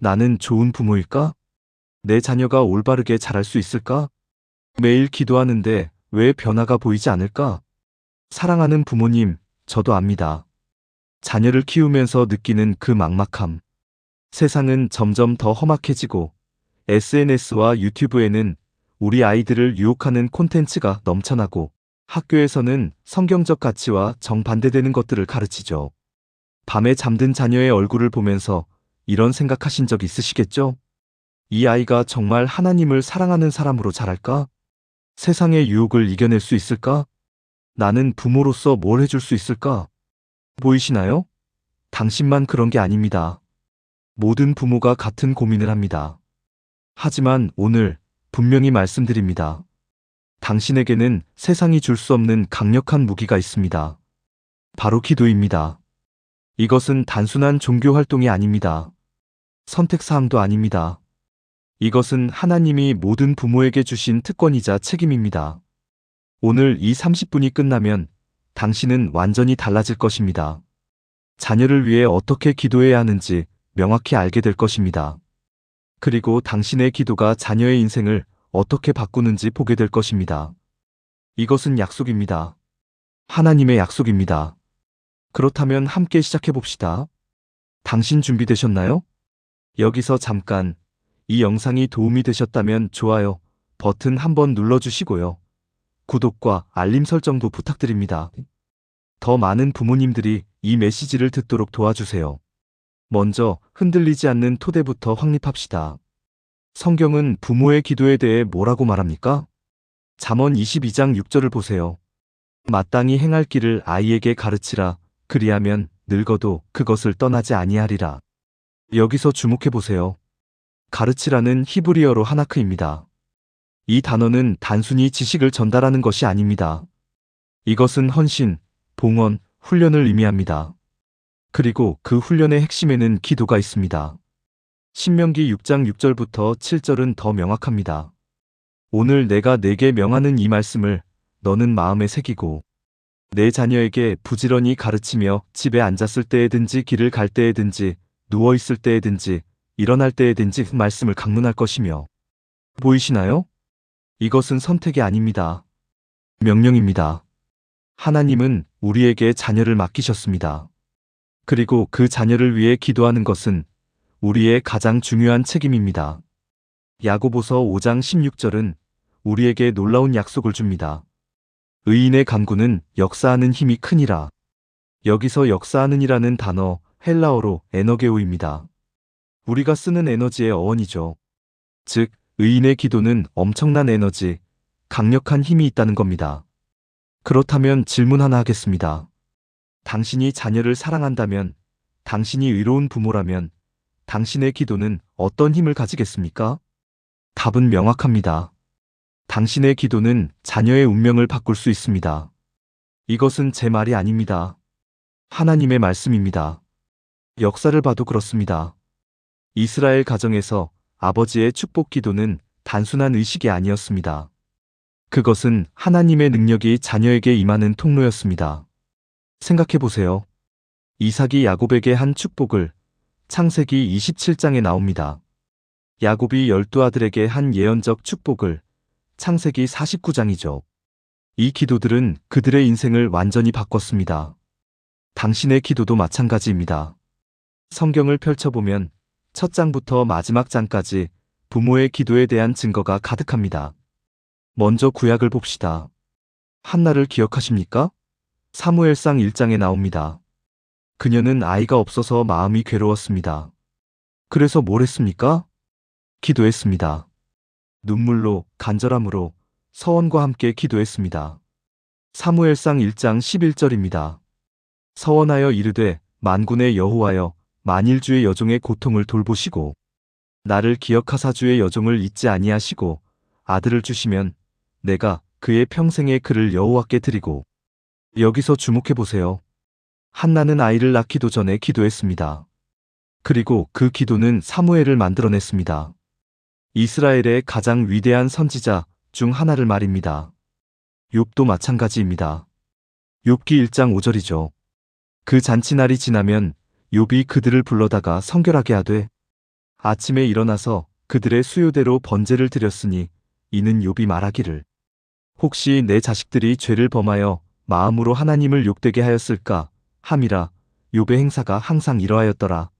나는 좋은 부모일까? 내 자녀가 올바르게 자랄 수 있을까? 매일 기도하는데 왜 변화가 보이지 않을까? 사랑하는 부모님, 저도 압니다. 자녀를 키우면서 느끼는 그 막막함. 세상은 점점 더 험악해지고 SNS와 유튜브에는 우리 아이들을 유혹하는 콘텐츠가 넘쳐나고 학교에서는 성경적 가치와 정반대되는 것들을 가르치죠. 밤에 잠든 자녀의 얼굴을 보면서 이런 생각하신 적 있으시겠죠? 이 아이가 정말 하나님을 사랑하는 사람으로 자랄까? 세상의 유혹을 이겨낼 수 있을까? 나는 부모로서 뭘 해줄 수 있을까? 보이시나요? 당신만 그런 게 아닙니다. 모든 부모가 같은 고민을 합니다. 하지만 오늘 분명히 말씀드립니다. 당신에게는 세상이 줄 수 없는 강력한 무기가 있습니다. 바로 기도입니다. 이것은 단순한 종교 활동이 아닙니다. 선택사항도 아닙니다. 이것은 하나님이 모든 부모에게 주신 특권이자 책임입니다. 오늘 이 30분이 끝나면 당신은 완전히 달라질 것입니다. 자녀를 위해 어떻게 기도해야 하는지 명확히 알게 될 것입니다. 그리고 당신의 기도가 자녀의 인생을 어떻게 바꾸는지 보게 될 것입니다. 이것은 약속입니다. 하나님의 약속입니다. 그렇다면 함께 시작해 봅시다. 당신 준비되셨나요? 여기서 잠깐, 이 영상이 도움이 되셨다면 좋아요 버튼 한번 눌러주시고요. 구독과 알림 설정도 부탁드립니다. 더 많은 부모님들이 이 메시지를 듣도록 도와주세요. 먼저 흔들리지 않는 토대부터 확립합시다. 성경은 부모의 기도에 대해 뭐라고 말합니까? 잠언 22장 6절을 보세요. 마땅히 행할 길을 아이에게 가르치라. 그리하면 늙어도 그것을 떠나지 아니하리라. 여기서 주목해 보세요. 가르치라는 히브리어로 하나크입니다. 이 단어는 단순히 지식을 전달하는 것이 아닙니다. 이것은 헌신, 봉헌, 훈련을 의미합니다. 그리고 그 훈련의 핵심에는 기도가 있습니다. 신명기 6장 6절부터 7절은 더 명확합니다. 오늘 내가 네게 명하는 이 말씀을 너는 마음에 새기고 내 자녀에게 부지런히 가르치며 집에 앉았을 때에든지 길을 갈 때에든지 누워있을 때에든지 일어날 때에든지 말씀을 강론할 것이며. 보이시나요? 이것은 선택이 아닙니다. 명령입니다. 하나님은 우리에게 자녀를 맡기셨습니다. 그리고 그 자녀를 위해 기도하는 것은 우리의 가장 중요한 책임입니다. 야고보서 5장 16절은 우리에게 놀라운 약속을 줍니다. 의인의 간구는 역사하는 힘이 크니라. 여기서 역사하는이라는 단어 헬라어로 에너게오입니다. 우리가 쓰는 에너지의 어원이죠. 즉, 의인의 기도는 엄청난 에너지, 강력한 힘이 있다는 겁니다. 그렇다면 질문 하나 하겠습니다. 당신이 자녀를 사랑한다면, 당신이 의로운 부모라면, 당신의 기도는 어떤 힘을 가지겠습니까? 답은 명확합니다. 당신의 기도는 자녀의 운명을 바꿀 수 있습니다. 이것은 제 말이 아닙니다. 하나님의 말씀입니다. 역사를 봐도 그렇습니다. 이스라엘 가정에서 아버지의 축복 기도는 단순한 의식이 아니었습니다. 그것은 하나님의 능력이 자녀에게 임하는 통로였습니다. 생각해 보세요. 이삭이 야곱에게 한 축복을 창세기 27장에 나옵니다. 야곱이 12아들에게 한 예언적 축복을 창세기 49장이죠. 이 기도들은 그들의 인생을 완전히 바꿨습니다. 당신의 기도도 마찬가지입니다. 성경을 펼쳐보면 첫 장부터 마지막 장까지 부모의 기도에 대한 증거가 가득합니다. 먼저 구약을 봅시다. 한나를 기억하십니까? 사무엘상 1장에 나옵니다. 그녀는 아이가 없어서 마음이 괴로웠습니다. 그래서 뭘 했습니까? 기도했습니다. 눈물로, 간절함으로 서원과 함께 기도했습니다. 사무엘상 1장 11절입니다. 서원하여 이르되 만군의 여호와여 만일 주의 여종의 고통을 돌보시고 나를 기억하사 주의 여종을 잊지 아니하시고 아들을 주시면 내가 그의 평생의 그를 여호와께 드리고. 여기서 주목해 보세요. 한나는 아이를 낳기도 전에 기도했습니다. 그리고 그 기도는 사무엘을 만들어냈습니다. 이스라엘의 가장 위대한 선지자 중 하나를 말입니다. 욥도 마찬가지입니다. 욥기 1장 5절이죠. 그 잔치날이 지나면 욥이 그들을 불러다가 성결하게 하되 아침에 일어나서 그들의 수요대로 번제를 드렸으니 이는 욥이 말하기를 혹시 내 자식들이 죄를 범하여 마음으로 하나님을 욕되게 하였을까 함이라. 욥의 행사가 항상 이러하였더라.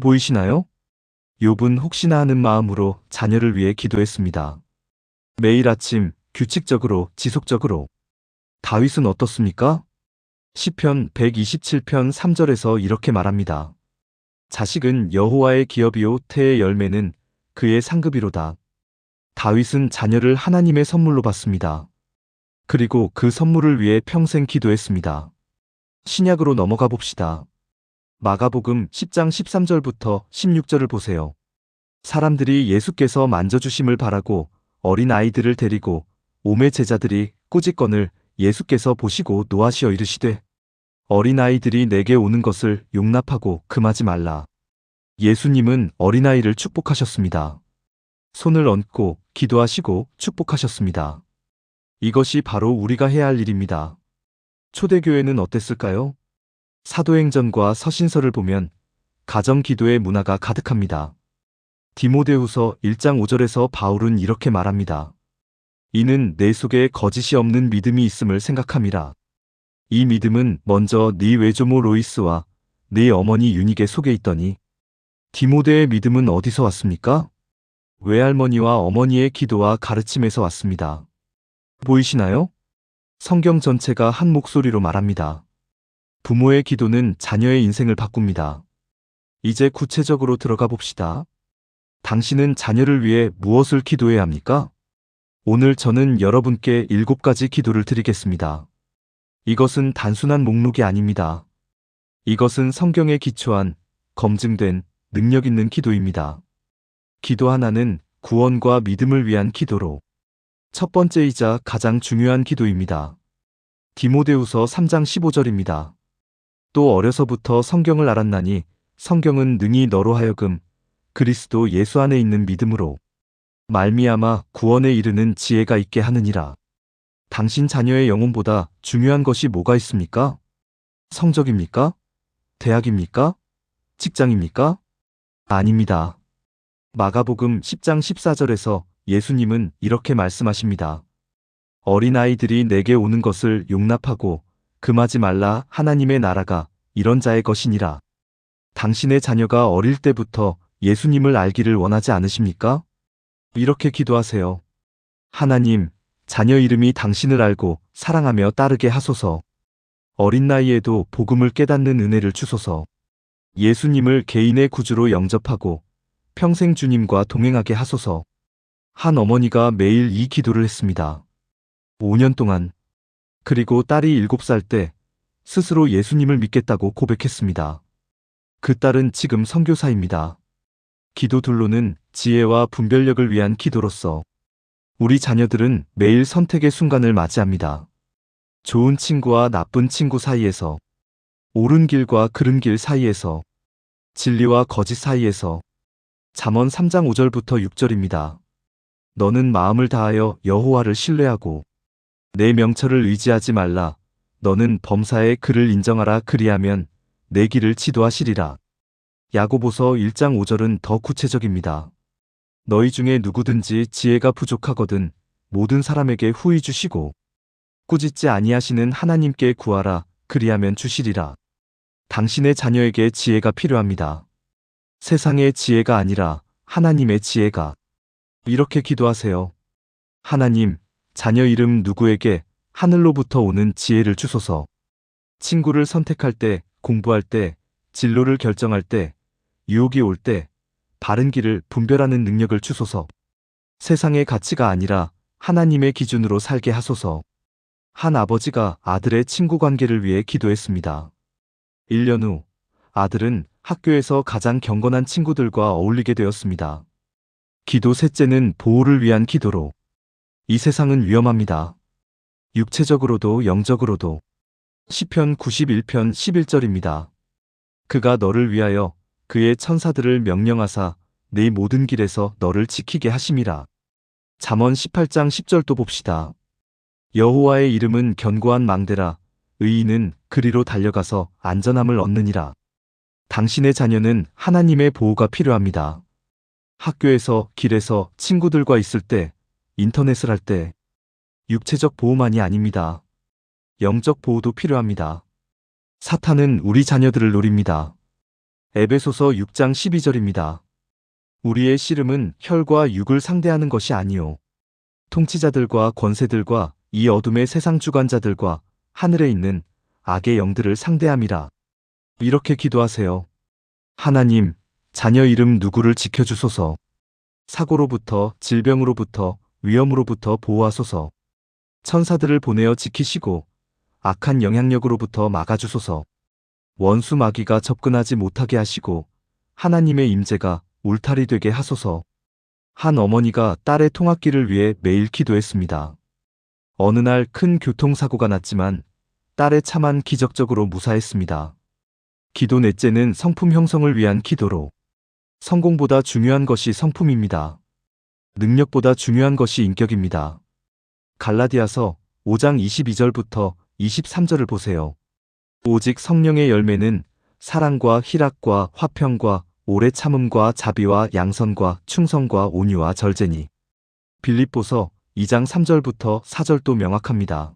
보이시나요? 욥은 혹시나 하는 마음으로 자녀를 위해 기도했습니다. 매일 아침 규칙적으로 지속적으로. 다윗은 어떻습니까? 시편 127편 3절에서 이렇게 말합니다. 자식은 여호와의 기업이요 태의 열매는 그의 상급이로다. 다윗은 자녀를 하나님의 선물로 받습니다. 그리고 그 선물을 위해 평생 기도했습니다. 신약으로 넘어가 봅시다. 마가복음 10장 13절부터 16절을 보세요. 사람들이 예수께서 만져주심을 바라고 어린 아이들을 데리고 오매 제자들이 꾸짖건을 예수께서 보시고 노하시어 이르시되 어린아이들이 내게 오는 것을 용납하고 금하지 말라. 예수님은 어린아이를 축복하셨습니다. 손을 얹고 기도하시고 축복하셨습니다. 이것이 바로 우리가 해야 할 일입니다. 초대교회는 어땠을까요? 사도행전과 서신서를 보면 가정 기도의 문화가 가득합니다. 디모데후서 1장 5절에서 바울은 이렇게 말합니다. 이는 내 속에 거짓이 없는 믿음이 있음을 생각함이라. 이 믿음은 먼저 네 외조모 로이스와 네 어머니 유닉의 속에 있더니 디모데의 믿음은 어디서 왔습니까? 외할머니와 어머니의 기도와 가르침에서 왔습니다. 보이시나요? 성경 전체가 한 목소리로 말합니다. 부모의 기도는 자녀의 인생을 바꿉니다. 이제 구체적으로 들어가 봅시다. 당신은 자녀를 위해 무엇을 기도해야 합니까? 오늘 저는 여러분께 7가지 기도를 드리겠습니다. 이것은 단순한 목록이 아닙니다. 이것은 성경에 기초한 검증된 능력 있는 기도입니다. 기도 하나는 구원과 믿음을 위한 기도로 첫 번째이자 가장 중요한 기도입니다. 디모데후서 3장 15절입니다. 또 어려서부터 성경을 알았나니 성경은 능히 너로 하여금 그리스도 예수 안에 있는 믿음으로 말미암아 구원에 이르는 지혜가 있게 하느니라. 당신 자녀의 영혼보다 중요한 것이 뭐가 있습니까? 성적입니까? 대학입니까? 직장입니까? 아닙니다. 마가복음 10장 14절에서 예수님은 이렇게 말씀하십니다. 어린아이들이 내게 오는 것을 용납하고 금하지 말라. 하나님의 나라가 이런 자의 것이니라. 당신의 자녀가 어릴 때부터 예수님을 알기를 원하지 않으십니까? 이렇게 기도하세요. 하나님, 자녀 이름이 당신을 알고 사랑하며 따르게 하소서. 어린 나이에도 복음을 깨닫는 은혜를 주소서. 예수님을 개인의 구주로 영접하고 평생 주님과 동행하게 하소서. 한 어머니가 매일 이 기도를 했습니다. 5년 동안. 그리고 딸이 7살 때 스스로 예수님을 믿겠다고 고백했습니다. 그 딸은 지금 선교사입니다. 기도 둘로는 지혜와 분별력을 위한 기도로서 우리 자녀들은 매일 선택의 순간을 맞이합니다. 좋은 친구와 나쁜 친구 사이에서, 옳은 길과 그른 길 사이에서, 진리와 거짓 사이에서. 잠언 3장 5절부터 6절입니다. 너는 마음을 다하여 여호와를 신뢰하고 내 명철을 의지하지 말라. 너는 범사의 그를 인정하라. 그리하면 내 길을 지도하시리라. 야고보서 1장 5절은 더 구체적입니다. 너희 중에 누구든지 지혜가 부족하거든 모든 사람에게 후히 주시고 꾸짖지 아니하시는 하나님께 구하라. 그리하면 주시리라. 당신의 자녀에게 지혜가 필요합니다. 세상의 지혜가 아니라 하나님의 지혜가. 이렇게 기도하세요. 하나님, 자녀 이름 누구에게 하늘로부터 오는 지혜를 주소서. 친구를 선택할 때, 공부할 때, 진로를 결정할 때, 유혹이 올 때 바른 길을 분별하는 능력을 주소서. 세상의 가치가 아니라 하나님의 기준으로 살게 하소서. 한 아버지가 아들의 친구 관계를 위해 기도했습니다. 1년 후 아들은 학교에서 가장 경건한 친구들과 어울리게 되었습니다. 기도 셋째는 보호를 위한 기도로. 이 세상은 위험합니다. 육체적으로도 영적으로도. 시편 91편 11절입니다. 그가 너를 위하여 그의 천사들을 명령하사 네 모든 길에서 너를 지키게 하심이라. 잠언 18장 10절도 봅시다. 여호와의 이름은 견고한 망대라. 의인은 그리로 달려가서 안전함을 얻느니라. 당신의 자녀는 하나님의 보호가 필요합니다. 학교에서, 길에서, 친구들과 있을 때, 인터넷을 할 때, 육체적 보호만이 아닙니다. 영적 보호도 필요합니다. 사탄은 우리 자녀들을 노립니다. 에베소서 6장 12절입니다. 우리의 씨름은 혈과 육을 상대하는 것이 아니요 통치자들과 권세들과 이 어둠의 세상 주관자들과 하늘에 있는 악의 영들을 상대함이라. 이렇게 기도하세요. 하나님, 자녀 이름 누구를 지켜주소서. 사고로부터, 질병으로부터, 위험으로부터 보호하소서. 천사들을 보내어 지키시고 악한 영향력으로부터 막아주소서. 원수 마귀가 접근하지 못하게 하시고 하나님의 임재가 울타리 되게 하소서. 한 어머니가 딸의 통학길을 위해 매일 기도했습니다. 어느 날 큰 교통사고가 났지만 딸의 차만 기적적으로 무사했습니다. 기도 넷째는 성품 형성을 위한 기도로. 성공보다 중요한 것이 성품입니다. 능력보다 중요한 것이 인격입니다. 갈라디아서 5장 22절부터 23절을 보세요. 오직 성령의 열매는 사랑과 희락과 화평과 오래 참음과 자비와 양선과 충성과 온유와 절제니. 빌립보서 2장 3절부터 4절도 명확합니다.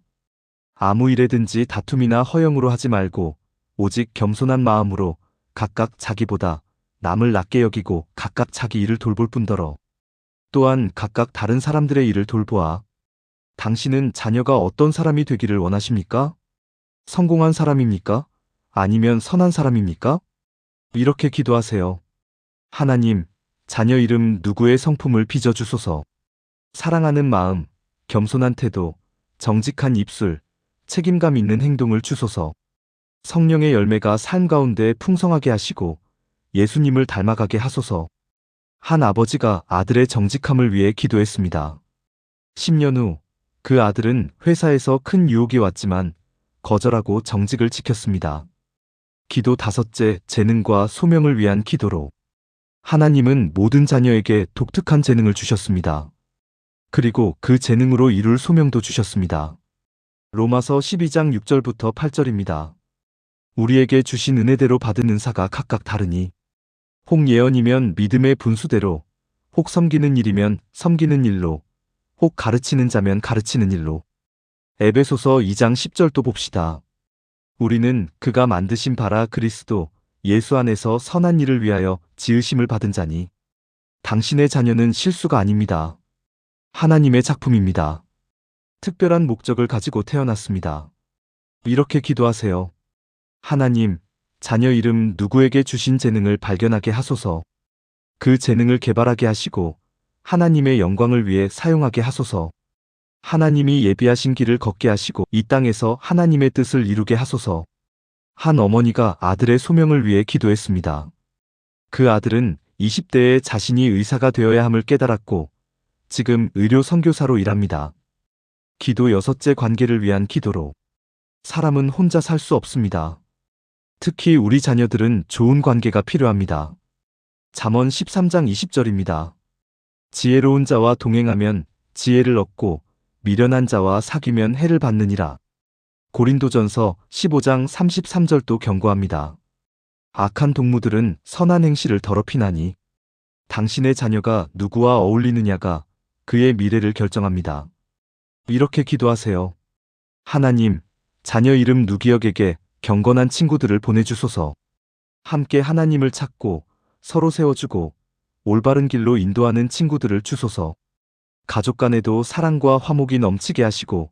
아무 일에든지 다툼이나 허영으로 하지 말고 오직 겸손한 마음으로 각각 자기보다 남을 낮게 여기고 각각 자기 일을 돌볼 뿐더러 또한 각각 다른 사람들의 일을 돌보아. 당신은 자녀가 어떤 사람이 되기를 원하십니까? 성공한 사람입니까? 아니면 선한 사람입니까? 이렇게 기도하세요. 하나님, 자녀 이름 누구의 성품을 빚어주소서. 사랑하는 마음, 겸손한 태도, 정직한 입술, 책임감 있는 행동을 주소서. 성령의 열매가 삶 가운데 풍성하게 하시고 예수님을 닮아가게 하소서. 한 아버지가 아들의 정직함을 위해 기도했습니다. 10년 후 그 아들은 회사에서 큰 유혹이 왔지만 거절하고 정직을 지켰습니다. 기도 다섯째, 재능과 소명을 위한 기도로. 하나님은 모든 자녀에게 독특한 재능을 주셨습니다. 그리고 그 재능으로 이룰 소명도 주셨습니다. 로마서 12장 6절부터 8절입니다. 우리에게 주신 은혜대로 받은 은사가 각각 다르니 혹 예언이면 믿음의 분수대로, 혹 섬기는 일이면 섬기는 일로, 혹 가르치는 자면 가르치는 일로. 에베소서 2장 10절도 봅시다. 우리는 그가 만드신 바라 그리스도 예수 안에서 선한 일을 위하여 지으심을 받은 자니. 당신의 자녀는 실수가 아닙니다. 하나님의 작품입니다. 특별한 목적을 가지고 태어났습니다. 이렇게 기도하세요. 하나님, 자녀 이름 누구에게 주신 재능을 발견하게 하소서. 그 재능을 개발하게 하시고 하나님의 영광을 위해 사용하게 하소서. 하나님이 예비하신 길을 걷게 하시고 이 땅에서 하나님의 뜻을 이루게 하소서. 한 어머니가 아들의 소명을 위해 기도했습니다. 그 아들은 20대에 자신이 의사가 되어야 함을 깨달았고 지금 의료 선교사로 일합니다. 기도 여섯째, 관계를 위한 기도로. 사람은 혼자 살 수 없습니다. 특히 우리 자녀들은 좋은 관계가 필요합니다. 잠언 13장 20절입니다. 지혜로운 자와 동행하면 지혜를 얻고 미련한 자와 사귀면 해를 받느니라. 고린도전서 15장 33절도 경고합니다. 악한 동무들은 선한 행실을 더럽히나니 당신의 자녀가 누구와 어울리느냐가 그의 미래를 결정합니다. 이렇게 기도하세요. 하나님, 자녀 이름 누기역에게 경건한 친구들을 보내주소서. 함께 하나님을 찾고 서로 세워주고 올바른 길로 인도하는 친구들을 주소서. 가족 간에도 사랑과 화목이 넘치게 하시고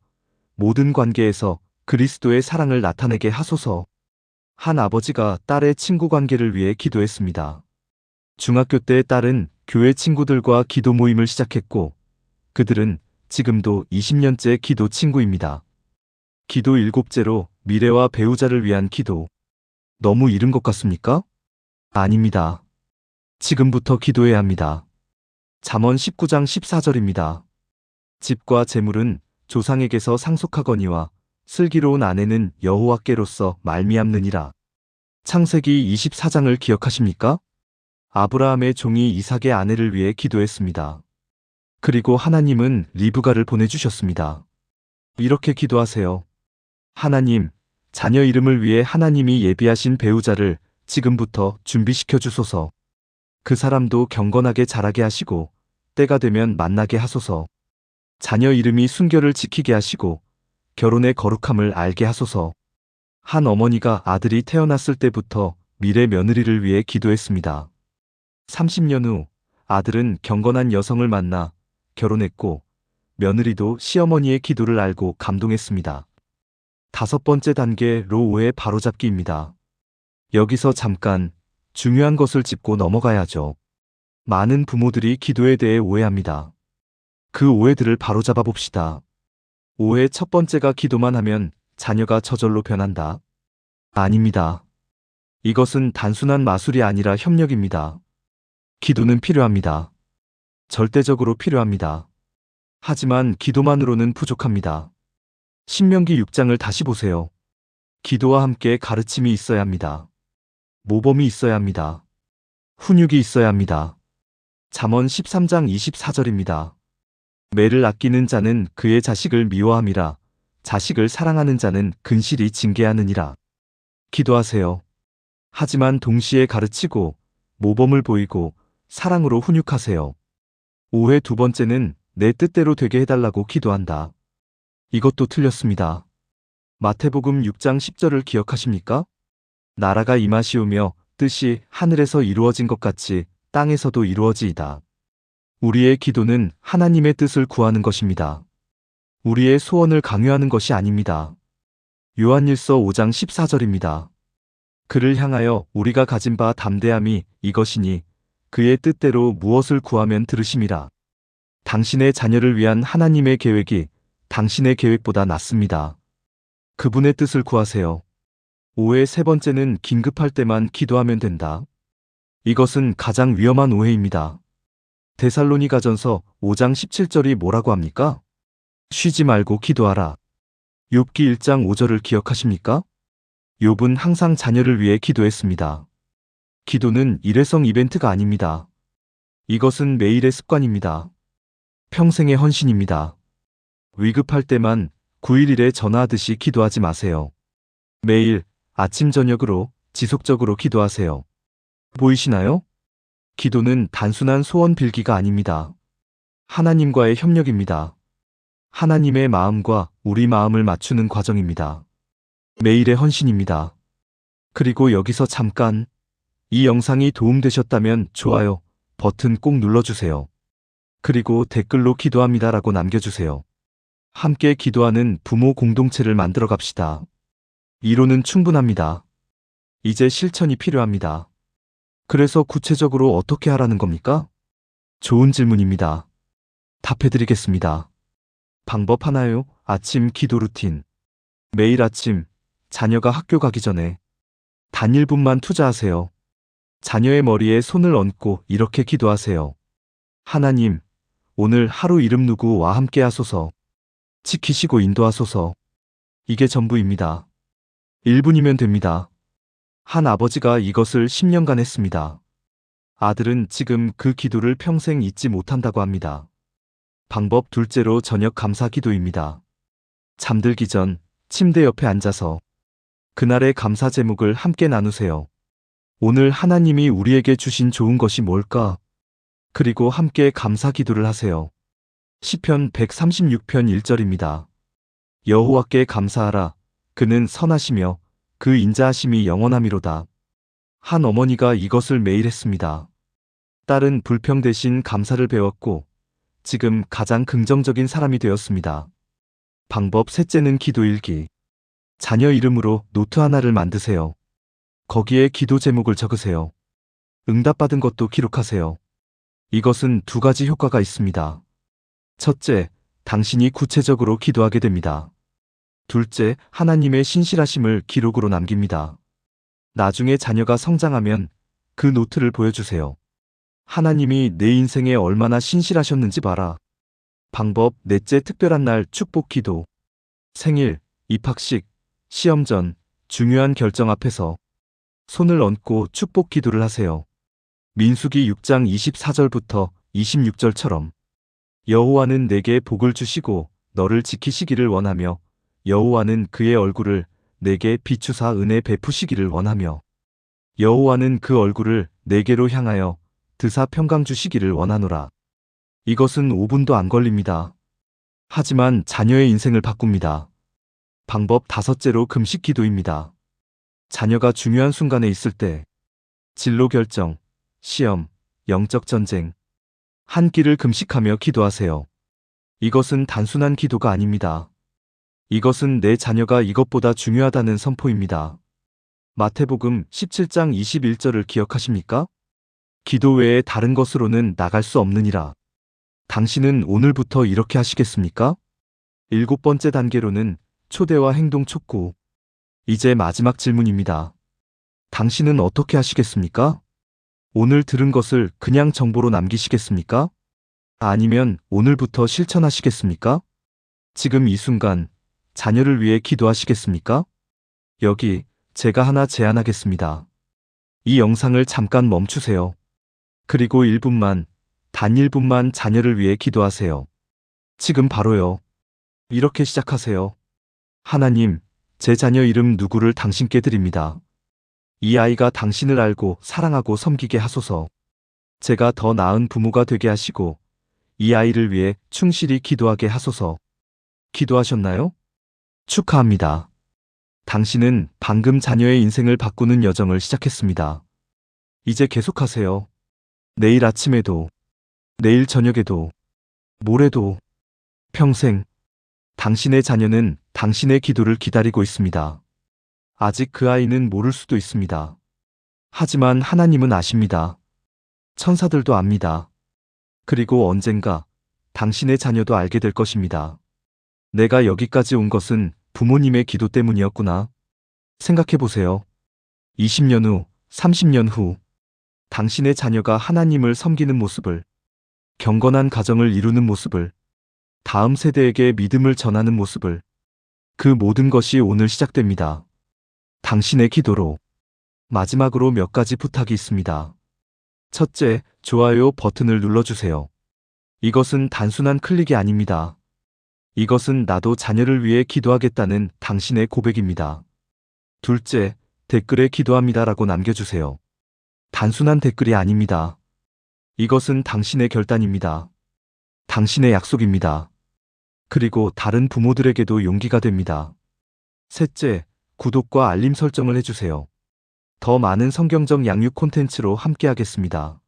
모든 관계에서 그리스도의 사랑을 나타내게 하소서. 한 아버지가 딸의 친구 관계를 위해 기도했습니다. 중학교 때 딸은 교회 친구들과 기도 모임을 시작했고 그들은 지금도 20년째 기도 친구입니다. 기도 일곱째로, 미래와 배우자를 위한 기도. 너무 이른 것 같습니까? 아닙니다. 지금부터 기도해야 합니다. 잠언 19장 14절입니다. 집과 재물은 조상에게서 상속하거니와 슬기로운 아내는 여호와께로서 말미암느니라. 창세기 24장을 기억하십니까? 아브라함의 종이 이삭의 아내를 위해 기도했습니다. 그리고 하나님은 리브가를 보내주셨습니다. 이렇게 기도하세요. 하나님, 자녀 이름을 위해 하나님이 예비하신 배우자를 지금부터 준비시켜 주소서. 그 사람도 경건하게 자라게 하시고 때가 되면 만나게 하소서. 자녀 이름이 순결을 지키게 하시고 결혼의 거룩함을 알게 하소서. 한 어머니가 아들이 태어났을 때부터 미래 며느리를 위해 기도했습니다. 30년 후 아들은 경건한 여성을 만나 결혼했고 며느리도 시어머니의 기도를 알고 감동했습니다. 5번째 단계로 오해 바로잡기입니다. 여기서 잠깐 중요한 것을 짚고 넘어가야죠. 많은 부모들이 기도에 대해 오해합니다. 그 오해들을 바로잡아 봅시다. 오해 첫 번째가 기도만 하면 자녀가 저절로 변한다. 아닙니다. 이것은 단순한 마술이 아니라 협력입니다. 기도는 필요합니다. 절대적으로 필요합니다. 하지만 기도만으로는 부족합니다. 신명기 6장을 다시 보세요. 기도와 함께 가르침이 있어야 합니다. 모범이 있어야 합니다. 훈육이 있어야 합니다. 잠언 13장 24절입니다. 매를 아끼는 자는 그의 자식을 미워함이라 자식을 사랑하는 자는 근실이 징계하느니라. 기도하세요. 하지만 동시에 가르치고 모범을 보이고 사랑으로 훈육하세요. 오해 두 번째는 내 뜻대로 되게 해달라고 기도한다. 이것도 틀렸습니다. 마태복음 6장 10절을 기억하십니까? 나라가 임하시오며 뜻이 하늘에서 이루어진 것 같이 땅에서도 이루어지이다. 우리의 기도는 하나님의 뜻을 구하는 것입니다. 우리의 소원을 강요하는 것이 아닙니다. 요한일서 5장 14절입니다. 그를 향하여 우리가 가진 바 담대함이 이것이니 그의 뜻대로 무엇을 구하면 들으심이라. 당신의 자녀를 위한 하나님의 계획이 당신의 계획보다 낫습니다. 그분의 뜻을 구하세요. 오해 세 번째는 긴급할 때만 기도하면 된다. 이것은 가장 위험한 오해입니다. 데살로니가전서 5장 17절이 뭐라고 합니까? 쉬지 말고 기도하라. 욥기 1장 5절을 기억하십니까? 욥은 항상 자녀를 위해 기도했습니다. 기도는 일회성 이벤트가 아닙니다. 이것은 매일의 습관입니다. 평생의 헌신입니다. 위급할 때만 911에 전화하듯이 기도하지 마세요. 매일 아침 저녁으로 지속적으로 기도하세요. 보이시나요? 기도는 단순한 소원 빌기가 아닙니다. 하나님과의 협력입니다. 하나님의 마음과 우리 마음을 맞추는 과정입니다. 매일의 헌신입니다. 그리고 여기서 잠깐, 이 영상이 도움되셨다면 좋아요 버튼 꼭 눌러주세요. 그리고 댓글로 기도합니다라고 남겨주세요. 함께 기도하는 부모 공동체를 만들어 갑시다. 이론은 충분합니다. 이제 실천이 필요합니다. 그래서 구체적으로 어떻게 하라는 겁니까? 좋은 질문입니다. 답해드리겠습니다. 방법 하나요? 아침 기도 루틴. 매일 아침 자녀가 학교 가기 전에 단 1분만 투자하세요. 자녀의 머리에 손을 얹고 이렇게 기도하세요. 하나님, 오늘 하루 이름 누구와 함께 하소서. 지키시고 인도하소서. 이게 전부입니다. 1분이면 됩니다. 한 아버지가 이것을 10년간 했습니다. 아들은 지금 그 기도를 평생 잊지 못한다고 합니다. 방법 둘째로 저녁 감사 기도입니다. 잠들기 전 침대 옆에 앉아서 그날의 감사 제목을 함께 나누세요. 오늘 하나님이 우리에게 주신 좋은 것이 뭘까? 그리고 함께 감사 기도를 하세요. 시편 136편 1절입니다. 여호와께 감사하라. 그는 선하시며 그 인자하심이 영원하미로다. 한 어머니가 이것을 매일 했습니다. 딸은 불평 대신 감사를 배웠고 지금 가장 긍정적인 사람이 되었습니다. 방법 셋째는 기도일기. 자녀 이름으로 노트 하나를 만드세요. 거기에 기도 제목을 적으세요. 응답받은 것도 기록하세요. 이것은 두 가지 효과가 있습니다. 첫째, 당신이 구체적으로 기도하게 됩니다. 둘째, 하나님의 신실하심을 기록으로 남깁니다. 나중에 자녀가 성장하면 그 노트를 보여주세요. 하나님이 내 인생에 얼마나 신실하셨는지 봐라. 방법 넷째, 특별한 날 축복 기도. 생일, 입학식, 시험 전, 중요한 결정 앞에서 손을 얹고 축복 기도를 하세요. 민수기 6장 24절부터 26절처럼 여호와는 내게 복을 주시고 너를 지키시기를 원하며 여호와는 그의 얼굴을 내게 비추사 은혜 베푸시기를 원하며 여호와는 그 얼굴을 내게로 향하여 드사 평강 주시기를 원하노라. 이것은 5분도 안 걸립니다. 하지만 자녀의 인생을 바꿉니다. 방법 5째로 금식 기도입니다. 자녀가 중요한 순간에 있을 때, 진로 결정, 시험, 영적 전쟁, 한 끼를 금식하며 기도하세요. 이것은 단순한 기도가 아닙니다. 이것은 내 자녀가 이것보다 중요하다는 선포입니다. 마태복음 17장 21절을 기억하십니까? 기도 외에 다른 것으로는 나갈 수 없느니라. 당신은 오늘부터 이렇게 하시겠습니까? 7번째 단계로는 초대와 행동 촉구. 이제 마지막 질문입니다. 당신은 어떻게 하시겠습니까? 오늘 들은 것을 그냥 정보로 남기시겠습니까? 아니면 오늘부터 실천하시겠습니까? 지금 이 순간 자녀를 위해 기도하시겠습니까? 여기 제가 하나 제안하겠습니다. 이 영상을 잠깐 멈추세요. 그리고 1분만, 단 1분만 자녀를 위해 기도하세요. 지금 바로요. 이렇게 시작하세요. 하나님, 제 자녀 이름 누구를 당신께 드립니다. 이 아이가 당신을 알고 사랑하고 섬기게 하소서. 제가 더 나은 부모가 되게 하시고 이 아이를 위해 충실히 기도하게 하소서. 기도하셨나요? 축하합니다. 당신은 방금 자녀의 인생을 바꾸는 여정을 시작했습니다. 이제 계속하세요. 내일 아침에도, 내일 저녁에도, 모레도, 평생. 당신의 자녀는 당신의 기도를 기다리고 있습니다. 아직 그 아이는 모를 수도 있습니다. 하지만 하나님은 아십니다. 천사들도 압니다. 그리고 언젠가 당신의 자녀도 알게 될 것입니다. 내가 여기까지 온 것은 부모님의 기도 때문이었구나. 생각해 보세요. 20년 후, 30년 후, 당신의 자녀가 하나님을 섬기는 모습을, 경건한 가정을 이루는 모습을, 다음 세대에게 믿음을 전하는 모습을, 그 모든 것이 오늘 시작됩니다. 당신의 기도로. 마지막으로 몇 가지 부탁이 있습니다. 첫째, 좋아요 버튼을 눌러주세요. 이것은 단순한 클릭이 아닙니다. 이것은 나도 자녀를 위해 기도하겠다는 당신의 고백입니다. 둘째, 댓글에 기도합니다라고 남겨주세요. 단순한 댓글이 아닙니다. 이것은 당신의 결단입니다. 당신의 약속입니다. 그리고 다른 부모들에게도 용기가 됩니다. 셋째, 구독과 알림 설정을 해주세요. 더 많은 성경적 양육 콘텐츠로 함께하겠습니다.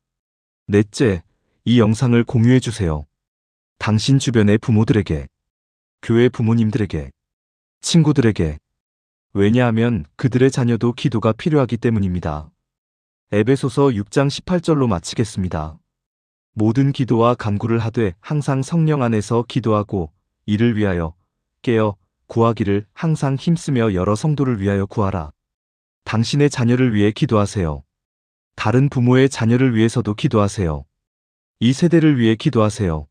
넷째, 이 영상을 공유해주세요. 당신 주변의 부모들에게, 교회 부모님들에게, 친구들에게. 왜냐하면 그들의 자녀도 기도가 필요하기 때문입니다. 에베소서 6장 18절로 마치겠습니다. 모든 기도와 간구를 하되 항상 성령 안에서 기도하고 이를 위하여 깨어 구하기를 항상 힘쓰며 여러 성도를 위하여 구하라. 당신의 자녀를 위해 기도하세요. 다른 부모의 자녀를 위해서도 기도하세요. 이 세대를 위해 기도하세요.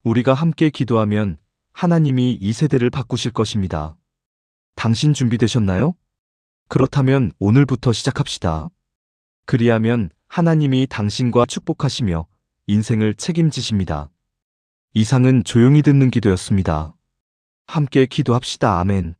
우리가 함께 기도하면 하나님이 이 세대를 바꾸실 것입니다. 당신 준비되셨나요? 그렇다면 오늘부터 시작합시다. 그리하면 하나님이 당신과 축복하시며 인생을 책임지십니다. 이상은 조용히 듣는 기도였습니다. 함께 기도합시다. 아멘.